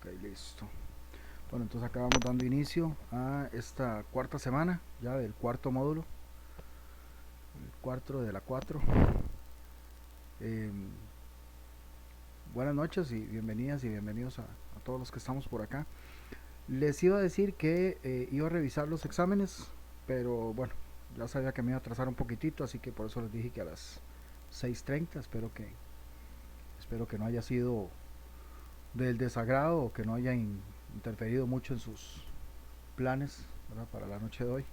Ok, listo. Bueno, entonces acá vamos dando inicio a esta cuarta semana, ya del cuarto módulo, el cuarto de la 4. Eh, Buenas noches y bienvenidas y bienvenidos a todos los que estamos por acá. Les iba a decir que iba a revisar los exámenes, pero bueno, ya sabía que me iba a atrasar un poquitito, así que por eso les dije que a las 6:30. Espero que no haya sido del desagrado o que no haya interferido mucho en sus planes, ¿verdad? Para la noche de hoy.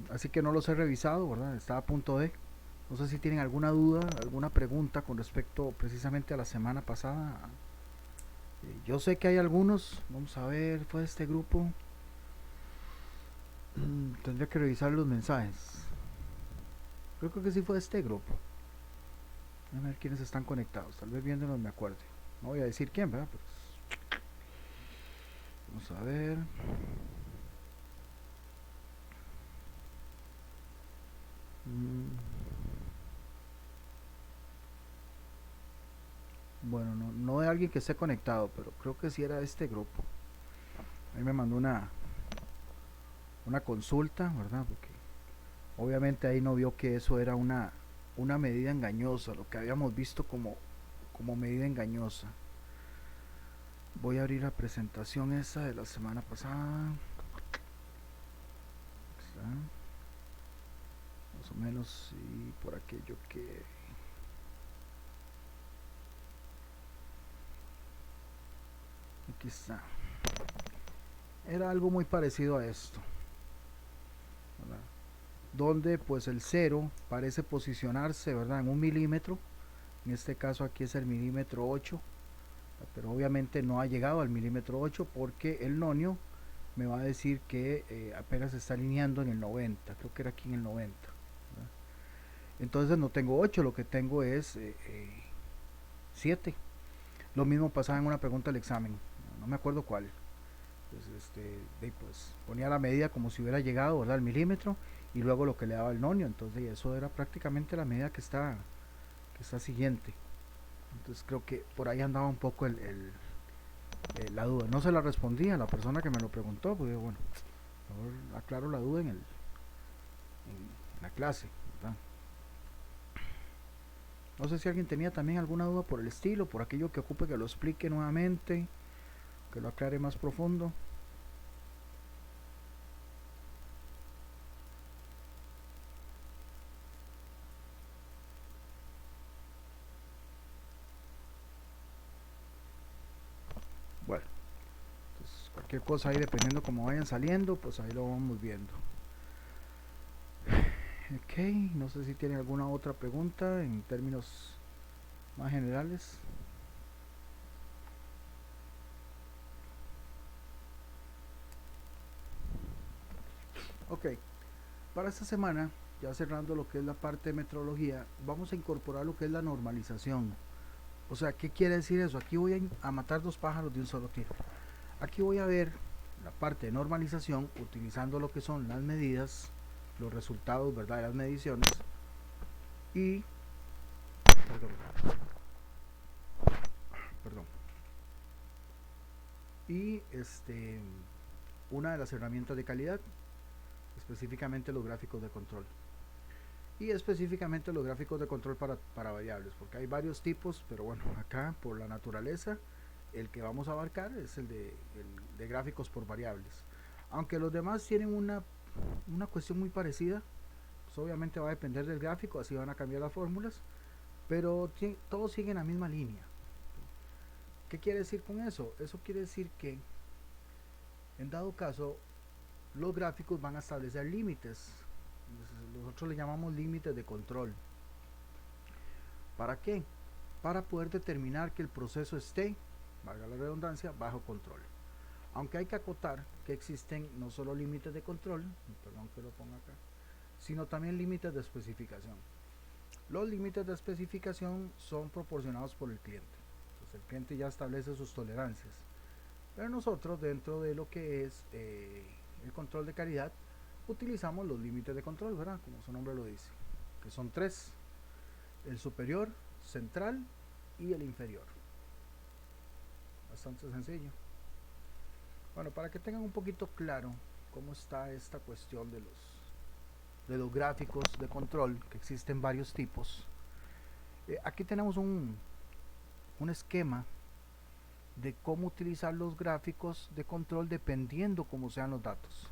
Así que no los he revisado, ¿verdad? Estaba a punto de. No sé si tienen alguna duda, alguna pregunta con respecto precisamente a la semana pasada. Yo sé que hay algunos. Vamos a ver, fue este grupo. Tendría que revisar los mensajes. Creo que sí fue este grupo. A ver quiénes están conectados. Tal vez viéndonos me acuerde. No voy a decir quién, ¿verdad? Pero vamos a ver. Mm, bueno, no de alguien que esté conectado, pero creo que sí era este grupo. Ahí me mandó una consulta, ¿verdad? Porque obviamente ahí no vio que eso era una medida engañosa, lo que habíamos visto como medida engañosa. Voy a abrir la presentación esa de la semana pasada. Está, más o menos, y por aquello que... Aquí está. Era algo muy parecido a esto, ¿verdad? Donde pues el cero parece posicionarse, ¿verdad? En un milímetro. En este caso aquí es el milímetro 8, pero obviamente no ha llegado al milímetro 8 porque el nonio me va a decir que apenas se está alineando en el 90, creo que era aquí en el 90, ¿verdad? Entonces no tengo 8, lo que tengo es 7. Lo mismo pasaba en una pregunta del examen, no me acuerdo cuál. Entonces, pues ponía la medida como si hubiera llegado, ¿verdad? Al milímetro, y luego lo que le daba el nonio. Entonces eso era prácticamente la medida que está siguiente. Entonces creo que por ahí andaba un poco la duda. No se la respondí a la persona que me lo preguntó, porque bueno, mejor aclaro la duda en la clase, ¿verdad? No sé si alguien tenía también alguna duda por el estilo, por aquello que ocupe que lo explique nuevamente, que lo aclare más profundo. Bueno, pues cualquier cosa ahí, dependiendo cómo vayan saliendo, pues ahí lo vamos viendo. Ok, no sé si tienen alguna otra pregunta en términos más generales. Ok, para esta semana, ya cerrando lo que es la parte de metrología, vamos a incorporar lo que es la normalización. O sea, ¿qué quiere decir eso? Aquí voy a matar dos pájaros de un solo tiro. Aquí voy a ver la parte de normalización utilizando lo que son las medidas, los resultados, ¿verdad?, de las mediciones y, perdón, perdón, y una de las herramientas de calidad, específicamente los gráficos de control. Y específicamente los gráficos de control para variables, porque hay varios tipos, pero bueno, acá por la naturaleza, el que vamos a abarcar es el de gráficos por variables. Aunque los demás tienen una cuestión muy parecida, pues obviamente va a depender del gráfico, así van a cambiar las fórmulas, pero todos siguen la misma línea. ¿Qué quiere decir con eso? Eso quiere decir que, en dado caso, los gráficos van a establecer límites. Nosotros le llamamos límites de control. ¿Para qué? Para poder determinar que el proceso esté, valga la redundancia, bajo control. Aunque hay que acotar que existen no solo límites de control, perdón que lo ponga acá, sino también límites de especificación. Los límites de especificación son proporcionados por el cliente. Entonces el cliente ya establece sus tolerancias. Pero nosotros, dentro de lo que es el control de calidad, utilizamos los límites de control, ¿verdad? Como su nombre lo dice, que son tres: el superior, central y el inferior. bastante sencillo. Bueno, para que tengan un poquito claro cómo está esta cuestión de los gráficos de control, que existen varios tipos. Aquí tenemos un esquema de cómo utilizar los gráficos de control dependiendo cómo sean los datos.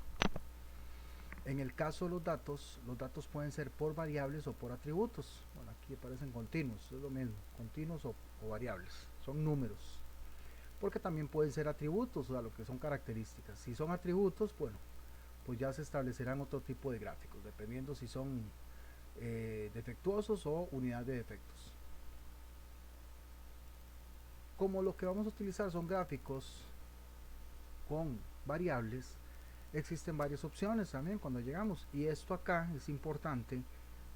En el caso de los datos pueden ser por variables o por atributos. Bueno, aquí aparecen continuos, es lo mismo, continuos o variables, son números. Porque también pueden ser atributos, o sea, lo que son características. Si son atributos, bueno, pues ya se establecerán otro tipo de gráficos, dependiendo si son defectuosos o unidad de defectos. Como lo que vamos a utilizar son gráficos con variables, existen varias opciones también cuando llegamos, y esto acá es importante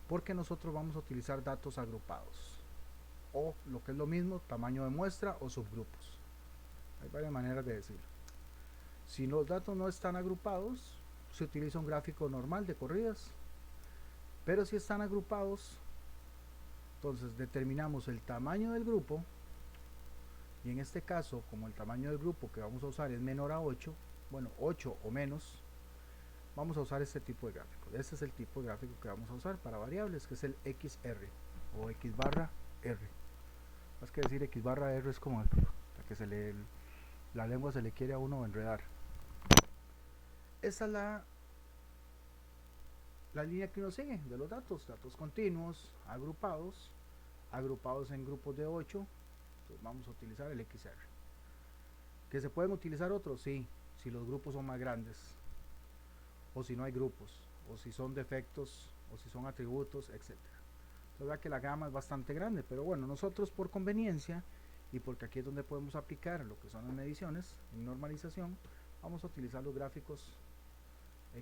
porque nosotros vamos a utilizar datos agrupados, o lo que es lo mismo, tamaño de muestra o subgrupos. Hay varias maneras de decirlo. Si los datos no están agrupados, se utiliza un gráfico normal de corridas, pero si están agrupados, entonces determinamos el tamaño del grupo, y en este caso, como el tamaño del grupo que vamos a usar es menor a 8, bueno, 8 o menos, vamos a usar este tipo de gráfico. Este es el tipo de gráfico que vamos a usar para variables, que es el XR o X barra R. Más que decir X barra R es como que la lengua se le quiere a uno enredar. Esa es la línea que uno sigue de los datos continuos, agrupados en grupos de 8. Entonces vamos a utilizar el XR. ¿Que se pueden utilizar otros? Sí, si los grupos son más grandes, o si no hay grupos, o si son defectos, o si son atributos, etc. Entonces vea que la gama es bastante grande, pero bueno, nosotros por conveniencia, y porque aquí es donde podemos aplicar lo que son las mediciones en normalización, vamos a utilizar los gráficos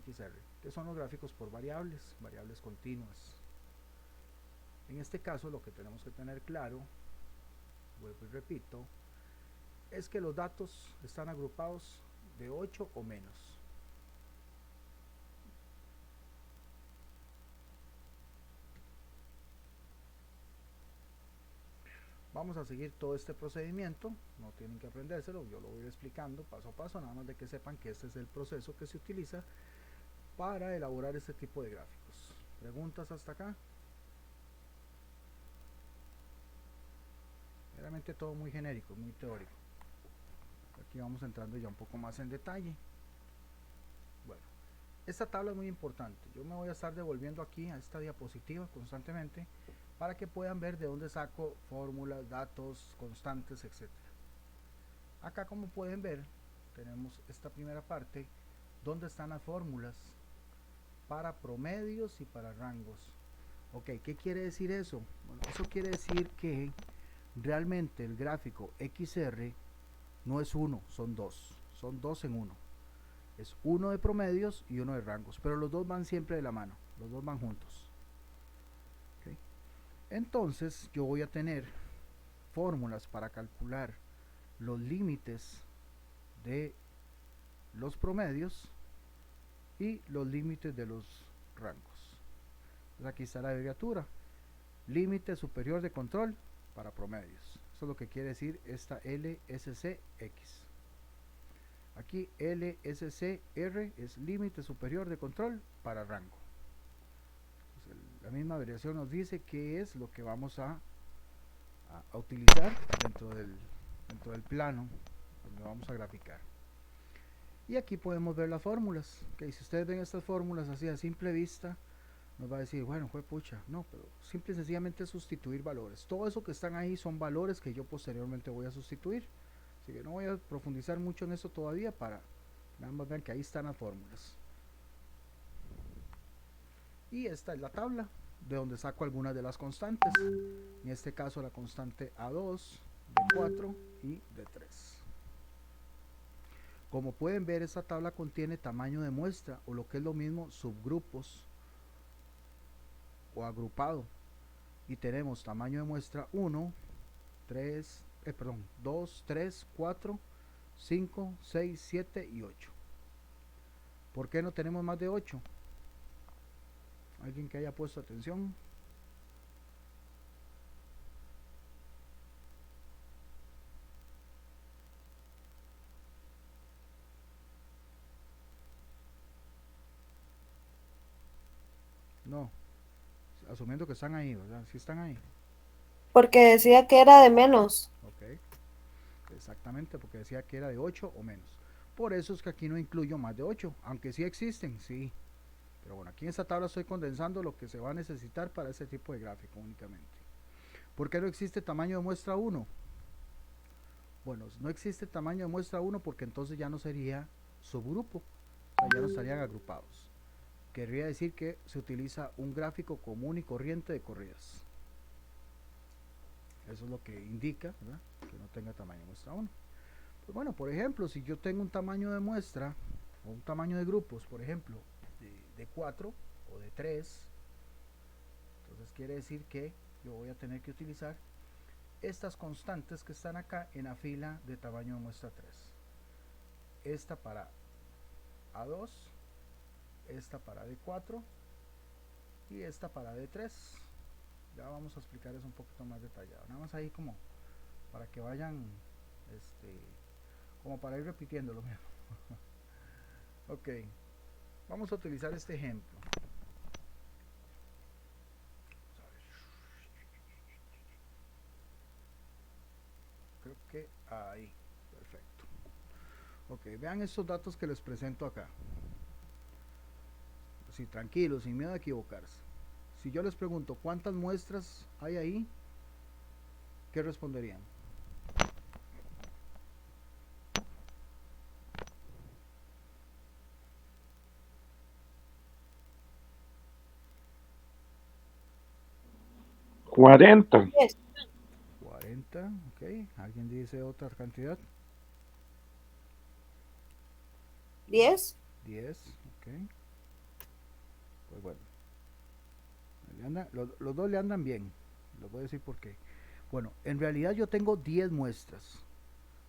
XR, que son los gráficos por variables continuas. En este caso lo que tenemos que tener claro, vuelvo y repito, es que los datos están agrupados de 8 o menos. Vamos a seguir todo este procedimiento, no tienen que aprendérselo, yo lo voy explicando paso a paso, nada más de que sepan que este es el proceso que se utiliza para elaborar este tipo de gráficos. ¿Preguntas hasta acá? Realmente todo muy genérico, muy teórico. Aquí vamos entrando ya un poco más en detalle. Bueno, esta tabla es muy importante. Yo me voy a estar devolviendo aquí a esta diapositiva constantemente para que puedan ver de dónde saco fórmulas, datos, constantes, etc. Acá, como pueden ver, tenemos esta primera parte donde están las fórmulas para promedios y para rangos. Ok, ¿qué quiere decir eso? Bueno, eso quiere decir que realmente el gráfico XR no es uno, son dos en uno. Es uno de promedios y uno de rangos, pero los dos van siempre de la mano, los dos van juntos. Okay. Entonces yo voy a tener fórmulas para calcular los límites de los promedios y los límites de los rangos. Entonces aquí está la abreviatura, límite superior de control para promedios. Eso es lo que quiere decir esta LSCX. Aquí LSCR es límite superior de control para rango. Entonces, la misma abreviación nos dice qué es lo que vamos a utilizar dentro del plano donde vamos a graficar. Y aquí podemos ver las fórmulas. Okay, si ustedes ven estas fórmulas así a simple vista, nos va a decir, bueno, fue pucha, no, pero simple y sencillamente sustituir valores. Todo eso que están ahí son valores que yo posteriormente voy a sustituir. Así que no voy a profundizar mucho en eso todavía para nada más ver que ahí están las fórmulas. Y esta es la tabla de donde saco algunas de las constantes. En este caso la constante A2, B4 y D3. Como pueden ver, esta tabla contiene tamaño de muestra, o lo que es lo mismo, subgrupos o agrupado. Y tenemos tamaño de muestra 1, 2, 3, 4, 5, 6, 7 y 8. ¿Por qué no tenemos más de 8? ¿Alguien que haya puesto atención? asumiendo que están ahí, ¿verdad? Sí están ahí. Porque decía que era de menos. Ok, exactamente, porque decía que era de 8 o menos. Por eso es que aquí no incluyo más de 8, aunque sí existen, sí. Pero bueno, aquí en esta tabla estoy condensando lo que se va a necesitar para ese tipo de gráfico únicamente. ¿Por qué no existe tamaño de muestra 1? Bueno, no existe tamaño de muestra 1 porque entonces ya no sería subgrupo, o sea, ya no estarían agrupados. Querría decir que se utiliza un gráfico común y corriente de corridas. Eso es lo que indica, ¿verdad?, que no tenga tamaño de muestra 1. Pues bueno, por ejemplo, si yo tengo un tamaño de muestra o un tamaño de grupos, por ejemplo, de 4 o de 3, entonces quiere decir que yo voy a tener que utilizar estas constantes que están acá en la fila de tamaño de muestra 3. Esta para A2, esta para D4 y esta para D3. Ya vamos a explicar eso un poquito más detallado. Nada más ahí como para que vayan, como para ir repitiendo lo mismo. Ok, vamos a utilizar este ejemplo. Creo que ahí, perfecto. Ok, vean estos datos que les presento acá. Sí, tranquilos, sin miedo a equivocarse. Si yo les pregunto cuántas muestras hay ahí, ¿qué responderían? 40. 10. 40, ok. ¿Alguien dice otra cantidad? 10. 10, ok. Pues bueno, los dos le andan bien. Les voy a decir por qué. Bueno, en realidad yo tengo 10 muestras.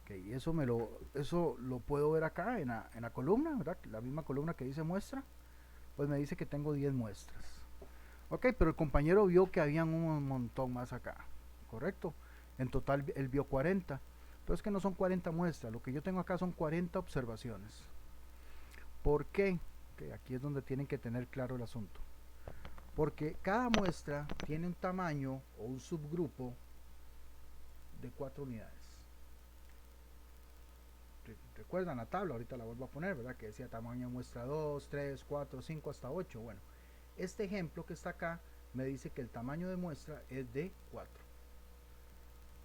Okay, eso lo puedo ver acá en la columna, ¿verdad? La misma columna que dice muestra, pues me dice que tengo 10 muestras. Ok, pero el compañero vio que habían un montón más acá, ¿correcto? En total él vio 40. Pero es que no son 40 muestras, lo que yo tengo acá son 40 observaciones. ¿Por qué? Okay, aquí es donde tienen que tener claro el asunto. Porque cada muestra tiene un tamaño o un subgrupo de 4 unidades. Recuerdan la tabla, ahorita la vuelvo a poner, ¿verdad? Que decía tamaño muestra 2, 3, 4, 5 hasta 8. Bueno, este ejemplo que está acá me dice que el tamaño de muestra es de 4.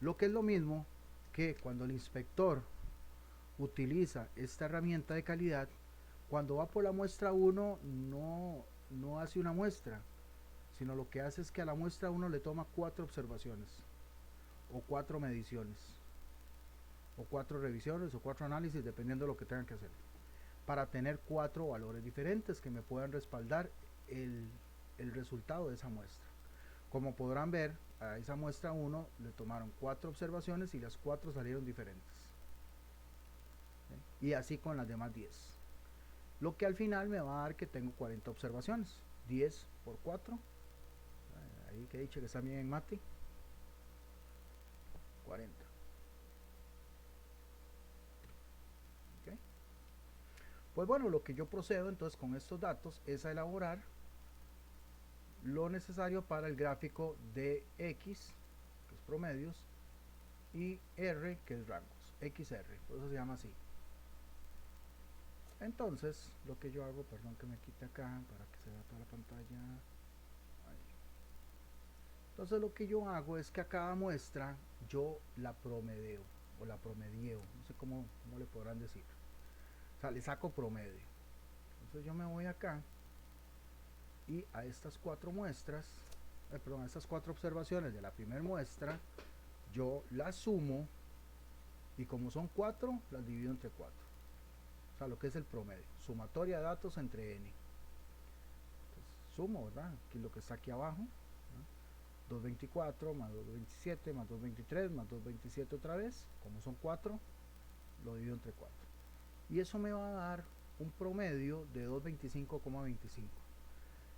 Lo que es lo mismo que cuando el inspector utiliza esta herramienta de calidad, cuando va por la muestra 1 no hace una muestra, sino lo que hace es que a la muestra 1 le toma 4 observaciones, o 4 mediciones, o 4 revisiones, o 4 análisis, dependiendo de lo que tengan que hacer, para tener 4 valores diferentes que me puedan respaldar el resultado de esa muestra. Como podrán ver, a esa muestra 1 le tomaron 4 observaciones y las 4 salieron diferentes. ¿Sí? Y así con las demás 10. Lo que al final me va a dar que tengo 40 observaciones. 10 por 4. Ahí que he dicho que está bien en mate. 40. ¿Okay? Pues bueno, lo que yo procedo entonces con estos datos es a elaborar lo necesario para el gráfico de X, que es promedios, y R, que es rangos. XR, por eso se llama así. Entonces, lo que yo hago, perdón que me quite acá para que se vea toda la pantalla. Ahí. Entonces, lo que yo hago es que a cada muestra yo la promedeo o la promedieo, no sé cómo le podrán decir. O sea, le saco promedio. Entonces, yo me voy acá y a estas 4 muestras, perdón, a estas 4 observaciones de la primera muestra, yo las sumo y como son 4, las divido entre 4. O sea, lo que es el promedio, sumatoria de datos entre n. Entonces, sumo, ¿verdad? Aquí lo que está aquí abajo, ¿no? 224 más 227 más 223 más 227 otra vez, como son 4, lo divido entre 4. Y eso me va a dar un promedio de 225,25.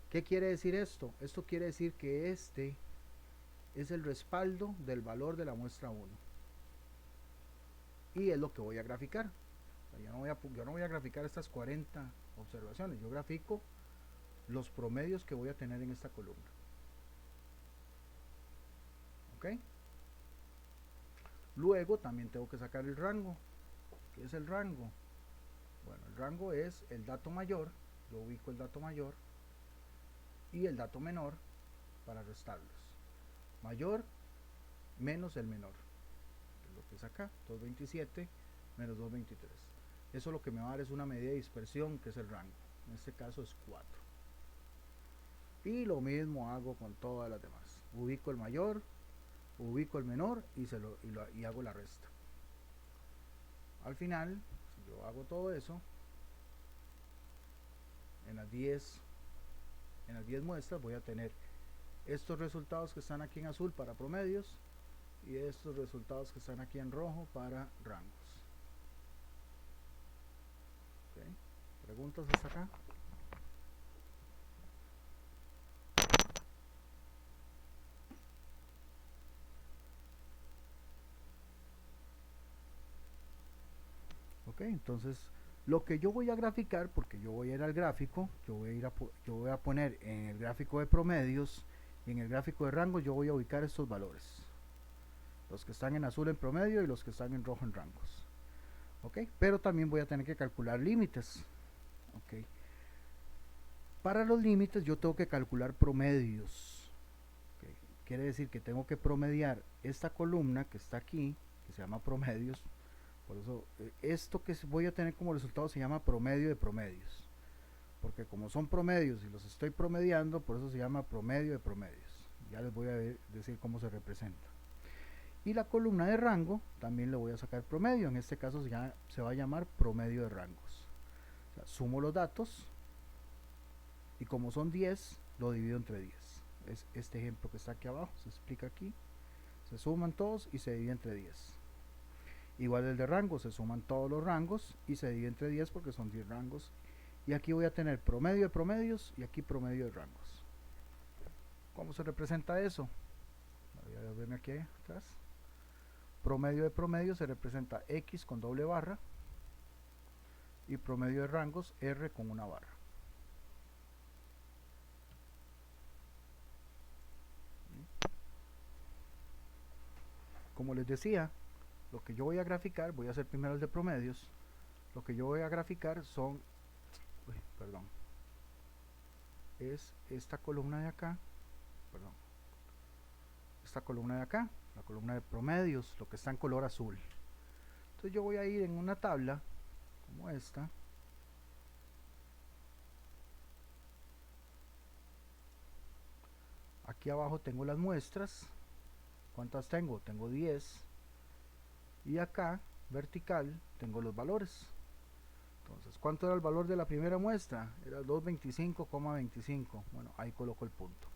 ¿Qué quiere decir esto? Esto quiere decir que este es el respaldo del valor de la muestra 1. Y es lo que voy a graficar. O sea, yo no voy a graficar estas 40 observaciones, yo grafico los promedios que voy a tener en esta columna. ¿ok? Luego también tengo que sacar el rango. ¿Qué es el rango? Bueno, el rango es el dato mayor, yo ubico el dato mayor y el dato menor para restarlos. Mayor menos el menor, que es lo que es acá, 227 menos 223. Eso lo que me va a dar es una medida de dispersión, que es el rango. En este caso es 4. Y lo mismo hago con todas las demás. Ubico el mayor, ubico el menor y hago la resta. Al final, si yo hago todo eso, en las 10 muestras voy a tener estos resultados que están aquí en azul para promedios y estos resultados que están aquí en rojo para rangos. ¿Okay? ¿Preguntas hasta acá? Ok, entonces lo que yo voy a graficar, porque yo voy a ir al gráfico, yo voy a poner en el gráfico de promedios y en el gráfico de rangos yo voy a ubicar estos valores, los que están en azul en promedio y los que están en rojo en rangos. Ok, pero también voy a tener que calcular límites. Ok, para los límites yo tengo que calcular promedios. Okay, quiere decir que tengo que promediar esta columna que está aquí, que se llama promedios. Por eso esto que voy a tener como resultado se llama promedio de promedios, porque como son promedios y los estoy promediando, por eso se llama promedio de promedios. Ya les voy a decir cómo se representa. Y la columna de rango también le voy a sacar promedio, en este caso se va a llamar promedio de rangos. O sea, sumo los datos y como son 10 lo divido entre 10. Es este ejemplo que está aquí abajo, se explica aquí. Se suman todos y se divide entre 10. Igual el de rango, se suman todos los rangos y se divide entre 10 porque son 10 rangos. Y aquí voy a tener promedio de promedios y aquí promedio de rangos. ¿Cómo se representa eso? Voy a verme aquí atrás. Promedio de promedios se representa X con doble barra y promedio de rangos R con una barra. Como les decía, lo que yo voy a graficar, voy a hacer primero el de promedios. Lo que yo voy a graficar son, es esta columna de acá, esta columna de acá, la columna de promedios, lo que está en color azul. Entonces yo voy a ir en una tabla como esta. Aquí abajo tengo las muestras. ¿Cuántas tengo? Tengo 10. Y acá, vertical, tengo los valores. Entonces, ¿cuánto era el valor de la primera muestra? Era 225,25. Bueno, ahí coloco el punto.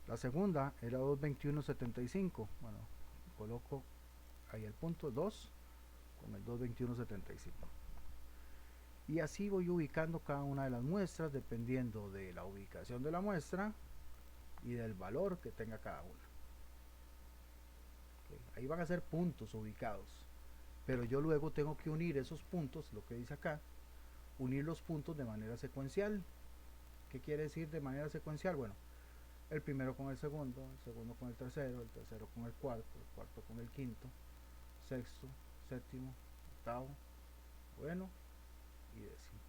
La segunda era 221,75. Bueno, coloco ahí el punto 2 con el 221,75. Y así voy ubicando cada una de las muestras dependiendo de la ubicación de la muestra y del valor que tenga cada una. Okay. Ahí van a ser puntos ubicados, pero yo luego tengo que unir esos puntos, lo que dice acá, unir los puntos de manera secuencial. ¿Qué quiere decir de manera secuencial? Bueno, el primero con el segundo con el tercero con el cuarto con el quinto, sexto, séptimo, octavo, bueno y décimo.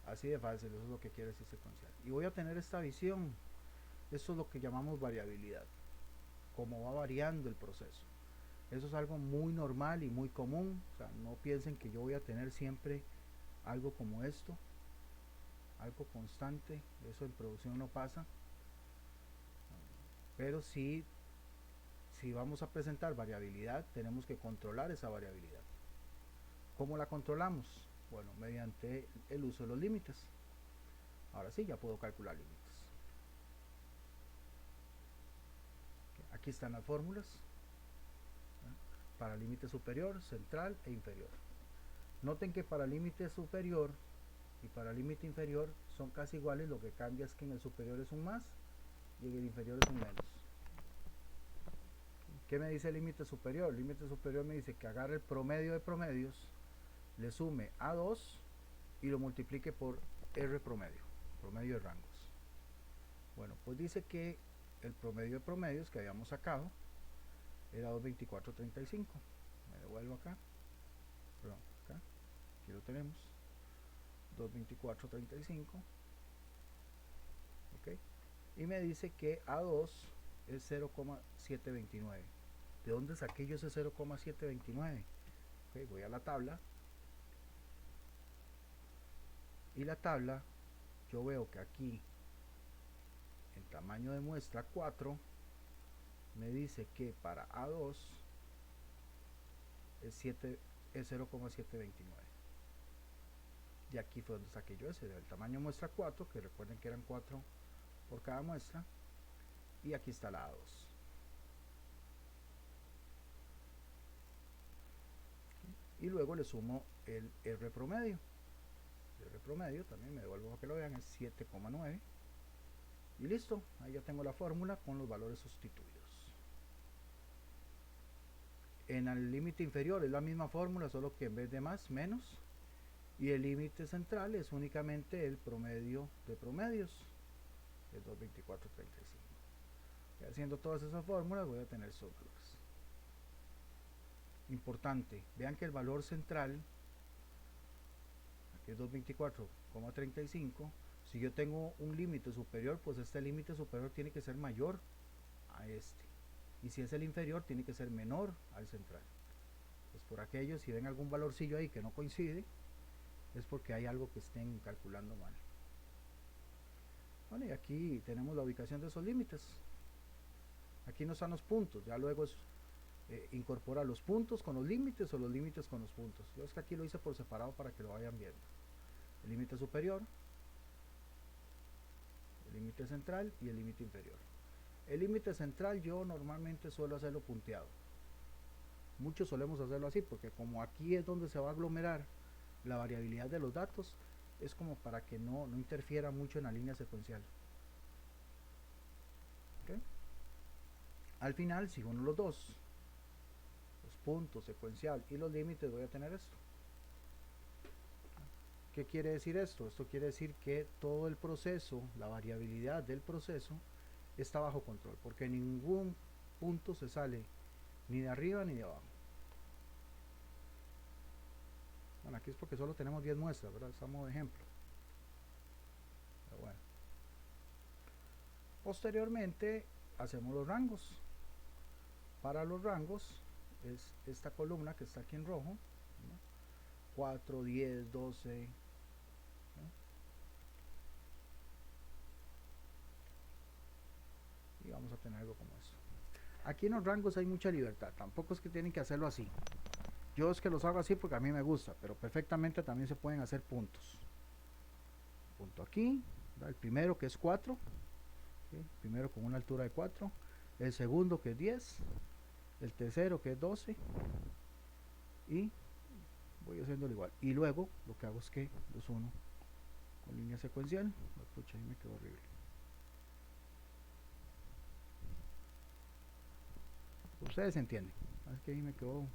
Así de fácil, eso es lo que quiere decir secuencial. Y voy a tener esta visión. Esto es lo que llamamos variabilidad, cómo va variando el proceso. Eso es algo muy normal y muy común. O sea, no piensen que yo voy a tener siempre algo como esto, algo constante. Eso en producción no pasa. Pero sí, si vamos a presentar variabilidad, tenemos que controlar esa variabilidad. ¿Cómo la controlamos? Bueno, mediante el uso de los límites. Ahora sí, ya puedo calcular límites. Aquí están las fórmulas para límite superior, central e inferior. Noten que para límite superior y para límite inferior son casi iguales, lo que cambia es que en el superior es un más y en el inferior es un menos. ¿Qué me dice el límite superior? El límite superior me dice que agarre el promedio de promedios, le sume a 2 y lo multiplique por R promedio, promedio de rangos. Bueno, pues dice que el promedio de promedios que habíamos sacado era 224.35. Me devuelvo acá, perdón, acá, aquí lo tenemos, 224.35, ok, y me dice que A2 es 0,729. ¿De dónde saqué yo ese 0,729? Okay, voy a la tabla, y la tabla, yo veo que aquí en tamaño de muestra 4 me dice que para A2 es 0,729. Y aquí fue donde saqué yo ese, del tamaño muestra 4, que recuerden que eran 4 por cada muestra, y aquí está la A2. Y luego le sumo el R promedio. El R promedio también me devuelvo para que lo vean, es 7,9. Y listo, ahí ya tengo la fórmula con los valores sustituidos. En el límite inferior es la misma fórmula, solo que en vez de más, menos. Y el límite central es únicamente el promedio de promedios, que es 224.35. Y haciendo todas esas fórmulas voy a tener esos valores. Importante, vean que el valor central, aquí es 224,35. Si yo tengo un límite superior, pues este límite superior tiene que ser mayor a este. Y si es el inferior, tiene que ser menor al central. Pues por aquello, si ven algún valorcillo ahí que no coincide, es porque hay algo que estén calculando mal. Bueno, y aquí tenemos la ubicación de esos límites. Aquí no están los puntos, ya luego es incorporar los puntos con los límites o los límites con los puntos. Yo es que aquí lo hice por separado para que lo vayan viendo. El límite superior, el límite central y el límite inferior. El límite central yo normalmente suelo hacerlo punteado. Muchos solemos hacerlo así porque como aquí es donde se va a aglomerar la variabilidad de los datos, es como para que no interfiera mucho en la línea secuencial. ¿Okay? Al final, si uno los dos, los puntos secuencial y los límites, voy a tener esto. ¿Qué quiere decir esto? Esto quiere decir que todo el proceso, la variabilidad del proceso, está bajo control, porque ningún punto se sale ni de arriba ni de abajo. Bueno, aquí es porque solo tenemos 10 muestras, ¿verdad? Estamos de ejemplo. Pero bueno. Posteriormente hacemos los rangos. Para los rangos es esta columna que está aquí en rojo, ¿no? 4, 10, 12, ¿no? Y vamos a tener algo como eso. Aquí en los rangos hay mucha libertad, tampoco es que tienen que hacerlo así. Yo es que los hago así porque a mí me gusta, pero perfectamente también se pueden hacer puntos. Punto aquí, ¿verdad? El primero que es 4, ¿sí? Primero con una altura de 4, el segundo que es 10, el tercero que es 12, y voy haciéndolo igual. Y luego lo que hago es que los uno con línea secuencial. Pucha, ahí me quedó horrible. Ustedes entienden, así que ahí me quedó.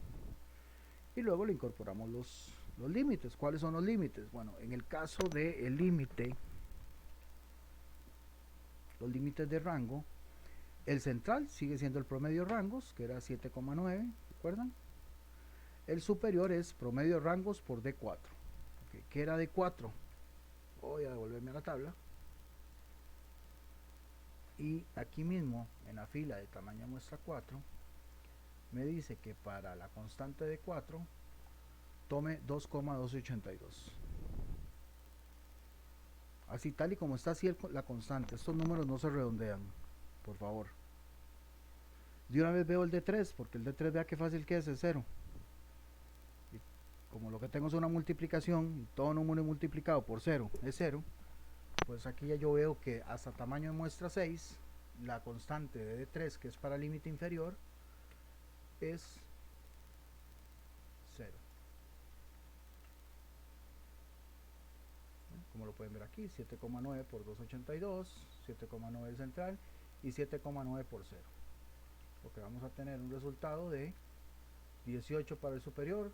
Y luego le incorporamos los límites. ¿Cuáles son los límites? Bueno, en el caso del límite, los límites de rango, el central sigue siendo el promedio de rangos, que era 7,9, ¿recuerdan? El superior es promedio de rangos por D4, okay, que era D4. Voy a devolverme a la tabla. Y aquí mismo, en la fila de tamaño muestra 4, me dice que para la constante de 4 tome 2,282. Así tal y como está así la constante. Estos números no se redondean, por favor. De una vez veo el D3, porque el D3 vea qué fácil que es 0. Y como lo que tengo es una multiplicación, y todo número multiplicado por 0 es 0, pues aquí ya yo veo que hasta tamaño de muestra 6, la constante de D3, que es para el límite inferior, es 0. Como lo pueden ver aquí, 7,9 por 282, 7,9 el central y 7,9 por 0. Porque vamos a tener un resultado de 18 para el superior,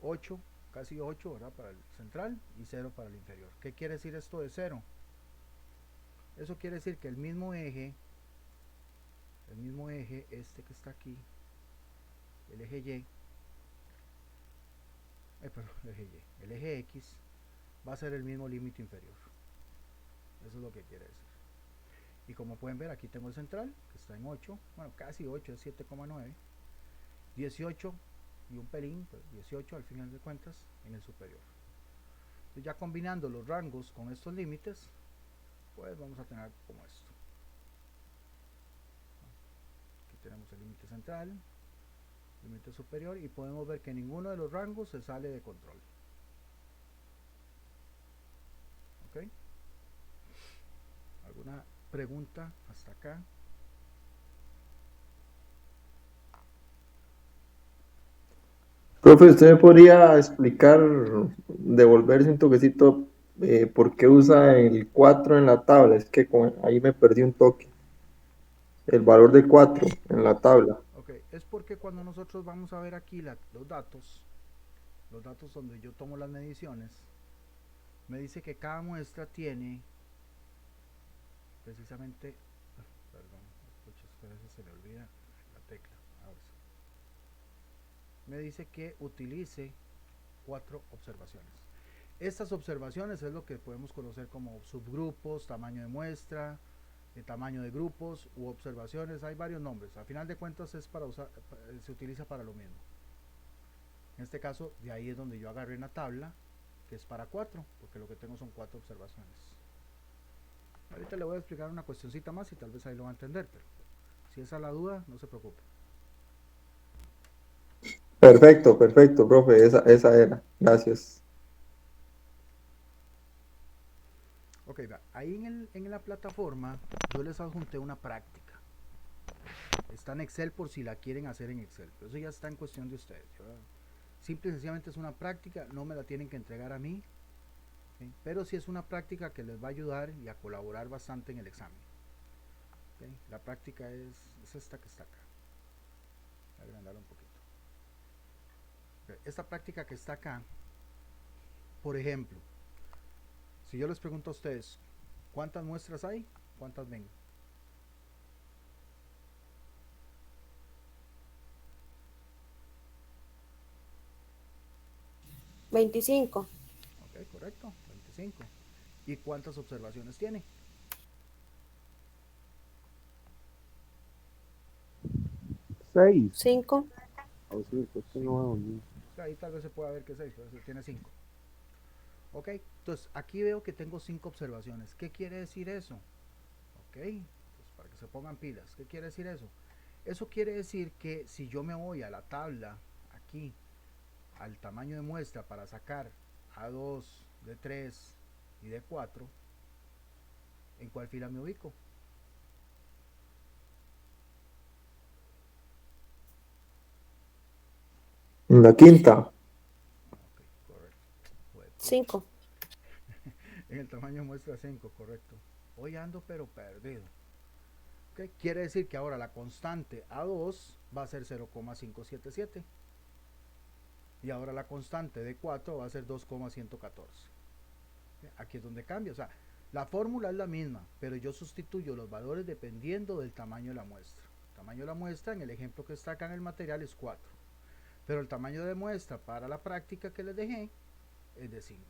8, casi 8, ¿verdad?, para el central y 0 para el inferior. ¿Qué quiere decir esto de 0? Eso quiere decir que el mismo eje, este que está aquí, el eje Y, perdón, el eje X, va a ser el mismo límite inferior. Eso es lo que quiere decir. Y como pueden ver, aquí tengo el central, que está en 8, bueno, casi 8, es 7,9, 18 y un pelín, pues 18 al final de cuentas, en el superior. Entonces ya combinando los rangos con estos límites, pues vamos a tener como esto. Aquí tenemos el límite central, límite superior, y podemos ver que ninguno de los rangos se sale de control. ¿Ok? ¿Alguna pregunta hasta acá? Profe, ¿usted me podría explicar, devolverse un toquecito, por qué usa el 4 en la tabla? Es que ahí me perdí un toque. El valor de 4 en la tabla. Ok, es porque cuando nosotros vamos a ver aquí los datos donde yo tomo las mediciones, me dice que cada muestra tiene precisamente, perdón, escucha, a veces se le olvida la tecla, ahora sí. Me dice que utilice 4 observaciones. Estas observaciones es lo que podemos conocer como subgrupos, tamaño de muestra, tamaño de grupos u observaciones. Hay varios nombres. A final de cuentas es para usar, se utiliza para lo mismo. En este caso, de ahí es donde yo agarré una tabla que es para 4, porque lo que tengo son 4 observaciones. Ahorita le voy a explicar una cuestioncita más y tal vez ahí lo va a entender, pero si esa es la duda, no se preocupe. Perfecto, perfecto, profe, esa era. Gracias. Ok, va. Ahí en la plataforma yo les adjunté una práctica. Está en Excel por si la quieren hacer en Excel, pero eso ya está en cuestión de ustedes. Simple y sencillamente es una práctica, no me la tienen que entregar a mí, ¿sí? Pero sí es una práctica que les va a ayudar y a colaborar bastante en el examen. ¿Sí? La práctica es esta que está acá. Voy a agrandarla un poquito. Esta práctica que está acá, por ejemplo, si yo les pregunto a ustedes, ¿cuántas muestras hay? ¿Cuántas ven? 25. Ok, correcto, 25. ¿Y cuántas observaciones tiene? 6 5. o 5, es que no 5. veo ni. Ahí tal vez se pueda ver que 6, pero tiene 5. Ok, entonces aquí veo que tengo 5 observaciones. ¿Qué quiere decir eso? Ok, entonces para que se pongan pilas, ¿qué quiere decir eso? Eso quiere decir que si yo me voy a la tabla aquí, al tamaño de muestra para sacar A2, D3 y D4, ¿en cuál fila me ubico? En la quinta. Ok, correcto. Pues, 5. en el tamaño de muestra 5, correcto. Hoy ando pero perdido. Okay, quiere decir que ahora la constante A2 va a ser 0,577 y ahora la constante D4 va a ser 2,114. Okay, aquí es donde cambia, o sea, la fórmula es la misma, pero yo sustituyo los valores dependiendo del tamaño de la muestra. El tamaño de la muestra en el ejemplo que está acá en el material es 4, pero el tamaño de muestra para la práctica que les dejé es de 5.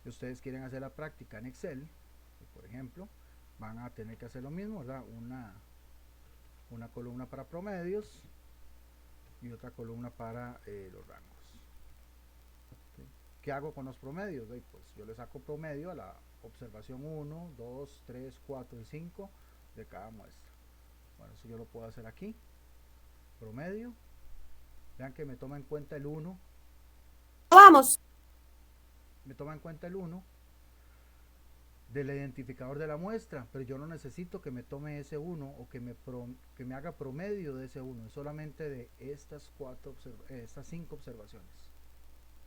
Si ustedes quieren hacer la práctica en Excel, por ejemplo, van a tener que hacer lo mismo, ¿verdad? Una columna para promedios y otra columna para los rangos. ¿Okay? ¿Qué hago con los promedios? Pues yo le saco promedio a la observación 1, 2, 3, 4 y 5 de cada muestra. Bueno, eso yo lo puedo hacer aquí. Promedio. Vean que me toma en cuenta el 1. Vamos. Me toma en cuenta el 1 del identificador de la muestra, pero yo no necesito que me tome ese 1 o que me haga promedio de ese 1, es solamente de estas 5 observaciones.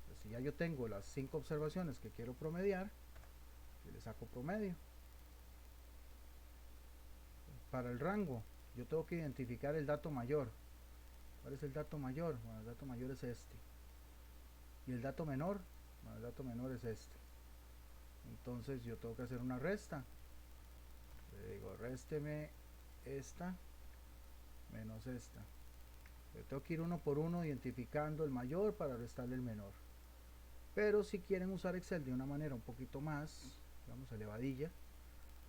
Entonces, si ya yo tengo las 5 observaciones que quiero promediar, yo le saco promedio. Para el rango, yo tengo que identificar el dato mayor. ¿Cuál es el dato mayor? Bueno, el dato mayor es este. ¿Y el dato menor? Bueno, el dato menor es este. Entonces yo tengo que hacer una resta. Le digo, résteme esta menos esta. Yo tengo que ir uno por uno identificando el mayor para restarle el menor. Pero si quieren usar Excel de una manera un poquito más, digamos, elevadilla,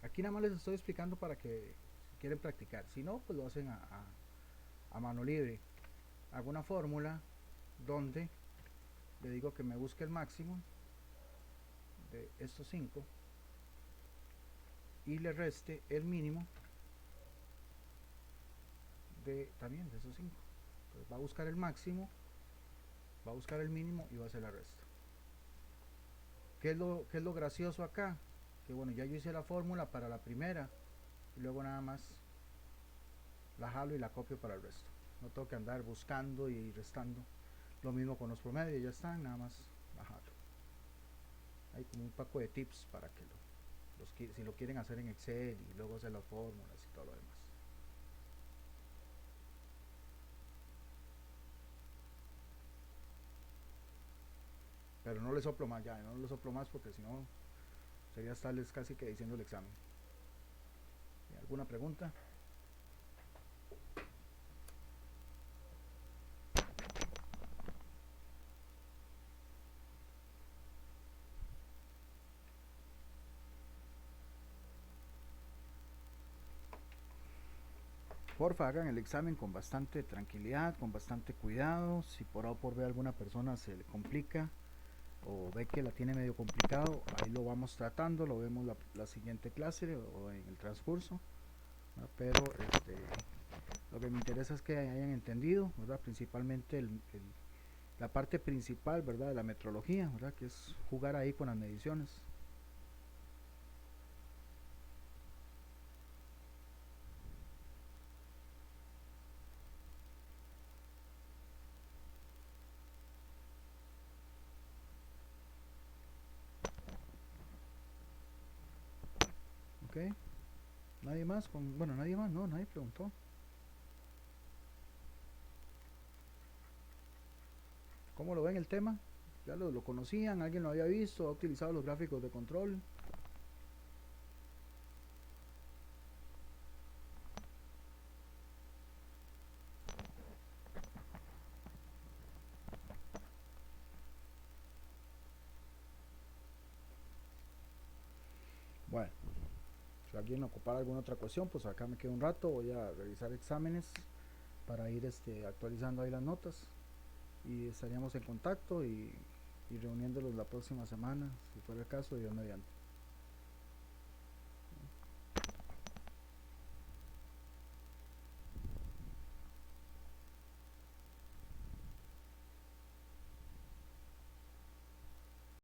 aquí nada más les estoy explicando para que si quieren practicar. Si no, pues lo hacen a mano libre. Hago una fórmula donde le digo que me busque el máximo de estos 5 y le reste el mínimo de también de esos 5. Entonces va a buscar el máximo, va a buscar el mínimo y va a hacer la resta. ¿Qué es lo gracioso acá? Que bueno, ya yo hice la fórmula para la primera y luego nada más la jalo y la copio para el resto. No tengo que andar buscando y restando. Lo mismo con los promedios, ya están, nada más bajarlo. Hay como un paco de tips para que si lo quieren hacer en Excel y luego hacer las fórmulas y todo lo demás. Pero no le soplo más ya, no le soplo más porque si no sería estarles casi que diciendo el examen. ¿Alguna pregunta? Porfa, hagan el examen con bastante tranquilidad, con bastante cuidado. Si por A o por B alguna persona se le complica o ve que la tiene medio complicado, ahí lo vamos tratando, lo vemos la siguiente clase o en el transcurso, ¿verdad? Pero lo que me interesa es que hayan entendido, ¿verdad? Principalmente la parte principal, ¿verdad? De la metrología, ¿verdad? Que es jugar ahí con las mediciones. Ok, nadie más, bueno, nadie más, no, nadie preguntó. ¿Cómo lo ven el tema? ¿Ya lo conocían? ¿Alguien lo había visto? ¿Ha utilizado los gráficos de control? Bueno, si alguien ocupara alguna otra cuestión, pues acá me quedo un rato, voy a revisar exámenes para ir actualizando ahí las notas y estaríamos en contacto y reuniéndolos la próxima semana, si fuera el caso, Dios mediante.